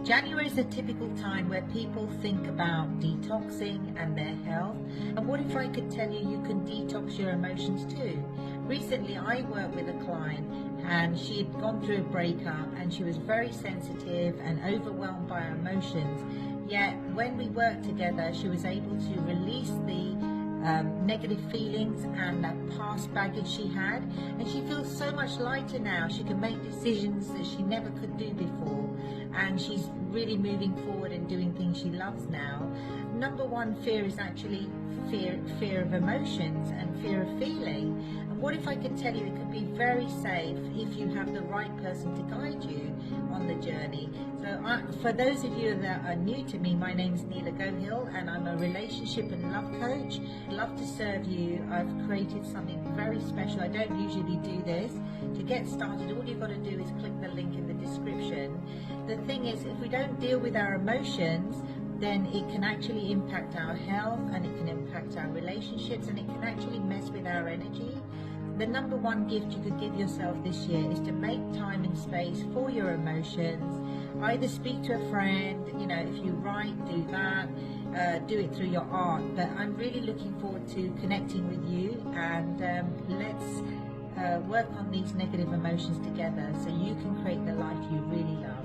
January is a typical time where people think about detoxing and their health. And what if I could tell you you can detox your emotions too? Recently, I worked with a client and she had gone through a breakup and she was very sensitive and overwhelmed by her emotions. Yet when we worked together, she was able to release the negative feelings and that past baggage she had, and she feels so much lighter now. She can make decisions that she never could do before, and she's really moving forward and doing things she loves now. Number one fear is actually fear of emotions and fear of feeling. And what if I could tell you it could be very safe if you have the right person to guide you on the journey. So for those of you that are new to me, my name is Neela Gohill and I'm a relationship and love coach. I'd love to serve you. I've created something very special. I don't usually do this. To get started, all you've got to do is click the link in the description. The thing is, if we don't deal with our emotions, then it can actually impact our health and it can impact our relationships and it can actually mess with our energy. The number one gift you could give yourself this year is to make time and space for your emotions. Either speak to a friend, if you write, do that, do it through your art. But I'm really looking forward to connecting with you, and let's work on these negative emotions together so you can create the life you really love.